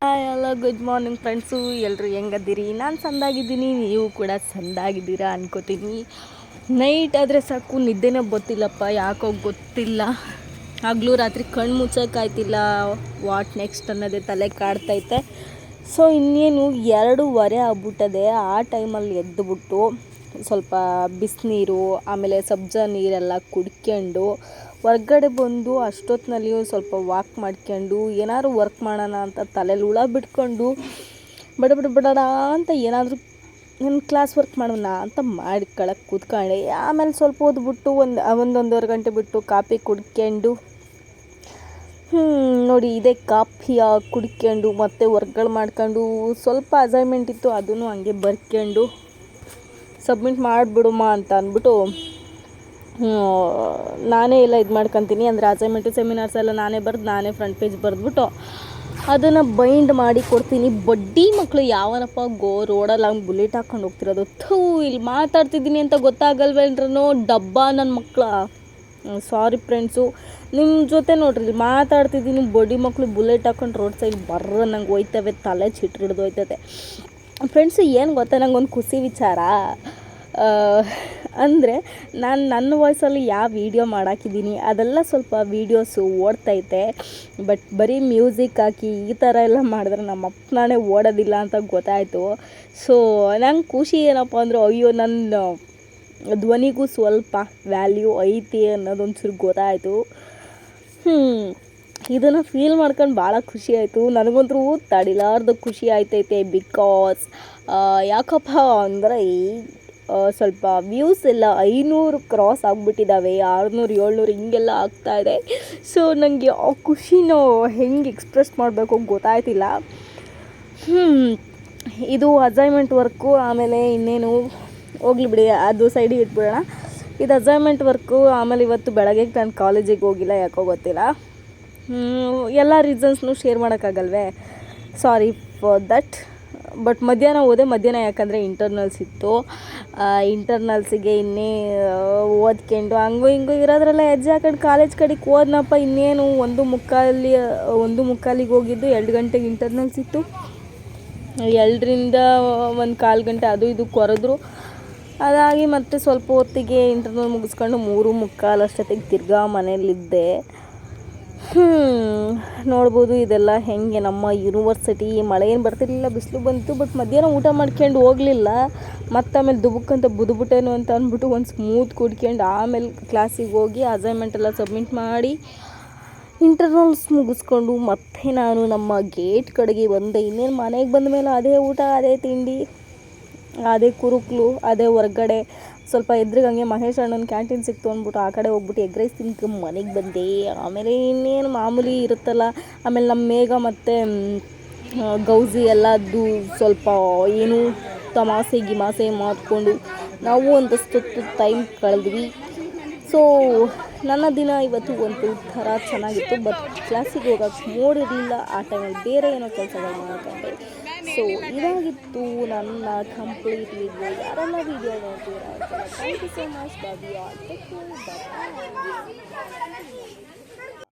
Hi hello good morning friends. ಎಲ್ಲರೂ ಹೆಂಗದ್ದೀರಿ? ನಾನು ಚೆಂದಾಗಿದ್ದೀನಿ, ನೀವು ಕೂಡ ಚೆಂದಾಗಿದ್ದೀರಾ ಅನ್ಕೋತೀನಿ. ನೈಟ್ ಆದರೆ ಸಾಕು, ನಿದ್ದೆನೇ ಗೊತ್ತಿಲ್ಲಪ್ಪ, ಯಾಕೋ ಗೊತ್ತಿಲ್ಲ. ಹಗಲು ರಾತ್ರಿ ಕಣ್ಣು ಮುಚ್ಚೋಕ್ಕಾಯ್ತಿಲ್ಲ, ವಾಟ್ ನೆಕ್ಸ್ಟ್ ಅನ್ನೋದೇ ತಲೆ ಕಾಡ್ತೈತೆ. ಸೊ ಇನ್ನೇನು 2:15 ಆಗ್ಬಿಟ್ಟದೆ. ಆ ಟೈಮಲ್ಲಿ ಎದ್ದುಬಿಟ್ಟು ಸ್ವಲ್ಪ ಬಿಸಿನೀರು ಆಮೇಲೆ ಸಬ್ಜಾ ನೀರೆಲ್ಲ ಕುಡ್ಕೊಂಡು ಹೊರ್ಗಡೆ ಬಂದು ಅಷ್ಟೊತ್ತಿನಲ್ಲಿ ಸ್ವಲ್ಪ ವಾಕ್ ಮಾಡ್ಕೊಂಡು ಏನಾದ್ರು ವರ್ಕ್ ಮಾಡೋಣ ಅಂತ ತಲೆಯಲ್ಲಿ ಹುಳ ಬಿಟ್ಕೊಂಡು ಬಡ ಅಂತ ಏನಾದರೂ ನನ್ನ ಕ್ಲಾಸ್ ವರ್ಕ್ ಮಾಡೋಣ ಅಂತ ಮಾಡ್ಕೊಳಕ್ಕೆ ಕೂತ್ಕೊಂಡೆ. ಆಮೇಲೆ ಸ್ವಲ್ಪ ಓದ್ಬಿಟ್ಟು ಒಂದೂವರೆ ಗಂಟೆ ಬಿಟ್ಟು ಕಾಫಿ ಕುಡ್ಕೊಂಡು ನೋಡಿ ಇದೇ ಕಾಫಿಯ ಕುಡ್ಕೊಂಡು ಮತ್ತೆ ವರ್ಕ್ಗಳು ಮಾಡ್ಕೊಂಡು ಸ್ವಲ್ಪ ಅಸೈನ್ಮೆಂಟ್ ಇತ್ತು, ಅದನ್ನು ಹಂಗೆ ಬರ್ಕೊಂಡು ಸಬ್ಮಿಟ್ ಮಾಡಿಬಿಡುಮ್ಮ ಅಂತ ಅಂದ್ಬಿಟ್ಟು ನಾನೇ ಎಲ್ಲ ಇದು ಮಾಡ್ಕೊತೀನಿ. ಅಂದರೆ ಅಸೈನ್ಮೆಂಟು ಸೆಮಿನಾರ್ಸ್ ಎಲ್ಲ ನಾನೇ ಫ್ರಂಟ್ ಪೇಜ್ ಬರೆದ್ಬಿಟ್ಟು ಅದನ್ನು ಬೈಂಡ್ ಮಾಡಿ ಕೊಡ್ತೀನಿ. ಬಡ್ಡಿ ಮಕ್ಕಳು ಯಾವನಪ್ಪ ರೋಡಲ್ಲಿ ಹಂಗೆ ಬುಲೆಟ್ ಹಾಕ್ಕೊಂಡು ಹೋಗ್ತಿರೋದು, ಇಲ್ಲಿ ಮಾತಾಡ್ತಿದ್ದೀನಿ ಅಂತ ಗೊತ್ತಾಗಲ್ವೇನ್ರನೋ ಡಬ್ಬ ನನ್ನ ಮಕ್ಕಳ. ಸಾರಿ ಫ್ರೆಂಡ್ಸು, ನಿಮ್ಮ ಜೊತೆ ನೋಡ್ರಿ ಮಾತಾಡ್ತಿದ್ದೀನಿ, ಬಡ್ಡಿ ಮಕ್ಕಳು ಬುಲೆಟ್ ಹಾಕ್ಕೊಂಡು ರೋಡ್ ಸೈಡ್ ನಂಗೆ ಹೋಯ್ತವೆ, ತಲೆ ಚಿಟ್ರಿಡ್ದು ಹೋಯ್ತದೆ. ಫ್ರೆಂಡ್ಸು ಏನು ಗೊತ್ತಾ, ನಂಗೊಂದು ಖುಷಿ ವಿಚಾರ. ಅಂದರೆ ನಾನು ನನ್ನ ವಾಯ್ಸಲ್ಲಿ ಯಾವ ವೀಡಿಯೋ ಮಾಡಾಕಿದ್ದೀನಿ ಅದೆಲ್ಲ ಸ್ವಲ್ಪ ವೀಡಿಯೋಸು ಓಡ್ತೈತೆ. ಬಟ್ ಬರೀ ಮ್ಯೂಸಿಕ್ ಹಾಕಿ ಈ ಥರ ಎಲ್ಲ ಮಾಡಿದ್ರೆ ನಮ್ಮ ಅಪ್ಪನೇ ಓಡೋದಿಲ್ಲ ಅಂತ ಗೊತ್ತಾಯಿತು. ಸೊ ನಂಗೆ ಖುಷಿ ಏನಪ್ಪ ಅಂದರೆ, ಅಯ್ಯೋ ನನ್ನ ಧ್ವನಿಗೂ ಸ್ವಲ್ಪ ವ್ಯಾಲ್ಯೂ ಐತಿ ಅನ್ನೋದೊಂಚೂರು ಗೊತ್ತಾಯಿತು. ಇದನ್ನು ಫೀಲ್ ಮಾಡ್ಕೊಂಡು ಭಾಳ ಖುಷಿ ಆಯಿತು. ನನಗಂತೂ ತಡಿಲಾರ್ದು ಖುಷಿ ಆಯ್ತೈತೆ. ಬಿಕಾಸ್ ಯಾಕಪ್ಪ ಅಂದರೆ ಸ್ವಲ್ಪ ವ್ಯೂಸ್ ಎಲ್ಲ 500 ಕ್ರಾಸ್ ಆಗಿಬಿಟ್ಟಿದ್ದಾವೆ, 600 700 ಹಿಂಗೆಲ್ಲ ಆಗ್ತಾಯಿದೆ. ಸೊ ನನಗೆ ಆ ಖುಷಿನ ಹೆಂಗೆ ಎಕ್ಸ್ಪ್ರೆಸ್ ಮಾಡಬೇಕು ಗೊತ್ತಾಯ್ತಿಲ್ಲ. ಇದು ಅಸೈನ್ಮೆಂಟ್ ವರ್ಕು, ಆಮೇಲೆ ಇನ್ನೇನು ಹೋಗ್ಲಿ ಬಿಡಿ, ಅದು ಸೈಡಿಗೆ ಇಟ್ಬಿಡೋಣ. ಇದು ಅಸೈನ್ಮೆಂಟ್ ವರ್ಕು. ಆಮೇಲೆ ಇವತ್ತು ಬೆಳಗ್ಗೆ ನಾನು ಕಾಲೇಜಿಗೆ ಹೋಗಿಲ್ಲ, ಯಾಕೋ ಗೊತ್ತಿಲ್ಲ. ಎಲ್ಲ ರೀಸನ್ಸ್ನು ಶೇರ್ ಮಾಡೋಕ್ಕಾಗಲ್ವೇ, ಸಾರಿ ಫಾರ್ ದಟ್. ಬಟ್ ಮಧ್ಯಾಹ್ನ ಯಾಕಂದರೆ ಇಂಟರ್ನಲ್ಸ್ ಇತ್ತು. ಇಂಟರ್ನಲ್ಸಿಗೆ ಇನ್ನೇ ಓದ್ಕೊಂಡು ಹಂಗೂ ಹಿಂಗೂ ಇರೋದ್ರೆಲ್ಲ ಹೆಜ್ಜೆ ಹಾಕೊಂಡು ಕಾಲೇಜ್ ಕಡೆಗೆ ಹೋದ್ನಪ್ಪ. ಇನ್ನೇನು 1:45ಗೆ ಹೋಗಿದ್ದು, 2 ಗಂಟೆಗೆ ಇಂಟರ್ನಲ್ಸ್ ಇತ್ತು. 2ರಿಂದ 1/4 ಗಂಟೆ ಅದು ಇದು ಕೊರೆದ್ರು. ಅದಾಗಿ ಮತ್ತೆ ಸ್ವಲ್ಪ ಹೊತ್ತಿಗೆ ಇಂಟರ್ನಲ್ ಮುಗಿಸ್ಕೊಂಡು 3:45 ಅಷ್ಟೊತ್ತಿಗೆ ತಿರ್ಗಾ ಮನೇಲಿದ್ದೆ. ನೋಡ್ಬೋದು ಇದೆಲ್ಲ ಹೆಂಗೆ ನಮ್ಮ ಯೂನಿವರ್ಸಿಟಿ. ಮಳೆ ಏನು ಬರ್ತಿರ್ಲಿಲ್ಲ, ಬಿಸಿಲು ಬಂತು. ಬಟ್ ಮಧ್ಯಾಹ್ನ ಊಟ ಮಾಡ್ಕೊಂಡು ಹೋಗಲಿಲ್ಲ, ಮತ್ತು ಆಮೇಲೆ ದುಬುಕ್ಕಂತ ಬುದ್ಬಿಟ್ಟೇನು ಅಂತ ಅಂದ್ಬಿಟ್ಟು ಒಂದು ಸ್ಮೂತ್ ಕುಡ್ಕೊಂಡು ಆಮೇಲೆ ಕ್ಲಾಸಿಗೆ ಹೋಗಿ ಅಸೈನ್ಮೆಂಟ್ ಎಲ್ಲ ಸಬ್ಮಿಟ್ ಮಾಡಿ ಇಂಟರ್ನಲ್ಸ್ ಮುಗಿಸ್ಕೊಂಡು ಮತ್ತೆ ನಾನು ನಮ್ಮ ಗೇಟ್ ಕಡೆಗೆ ಬಂದೆ. ಇನ್ನೇನು ಮನೆಗೆ ಬಂದ ಮೇಲೆ ಅದೇ ಊಟ, ಅದೇ ತಿಂಡಿ, ಅದೇ ಕುರುಕ್ಲು, ಅದೇ ಹೊರ್ಗಡೆ. ಸ್ವಲ್ಪ ಎದ್ರಿಗೆ ಹಂಗೆ ಮಹೇಶ್ ಅಣ್ಣನ ಕ್ಯಾಂಟೀನ್ ಸಿಕ್ತು ಅಂದ್ಬಿಟ್ಟು ಆ ಕಡೆ ಹೋಗ್ಬಿಟ್ಟು ಎಗ್ ರೈಸ್ ತಿನ್ಕೊಂಡು ಮನೆಗೆ ಬಂದೆ. ಆಮೇಲೆ ಇನ್ನೇನು ಮಾಮೂಲಿ ಇರುತ್ತಲ್ಲ. ಆಮೇಲೆ ನಮ್ಮ ಮೇಘ ಮತ್ತು ಗೌಜಿ ಎಲ್ಲದ್ದು ಸ್ವಲ್ಪ ಏನು ತಮಾಸೆ ಮಾಡಿಕೊಂಡು ನಾವು ಒಂದಷ್ಟು ಟೈಮ್ ಕಳೆದ್ವಿ. ಸೊ ನನ್ನ ದಿನ ಇವತ್ತು ಒಂದು ಥರ ಚೆನ್ನಾಗಿತ್ತು. ಬಟ್ ಕ್ಲಾಸಿಗೆ ಹೋಗೋಕ್ಕೆ ಮೂಡಿರಲಿಲ್ಲ. ಆ ಟೈಮಲ್ಲಿ ಬೇರೆ ಏನೋ ಕೆಲಸಗಳು ಮಾಡ್ಕೊಂಡೆ. ಸೊ ಇದಾಗಿತ್ತು ನನ್ನ ಕಂಪ್ಲೀಟ್ ವಿಡಿಯೋ. ಯಾರೆಲ್ಲ ವಿಡಿಯೋ ನೋಡ್ತೀರಾ, thank you so much. Bye.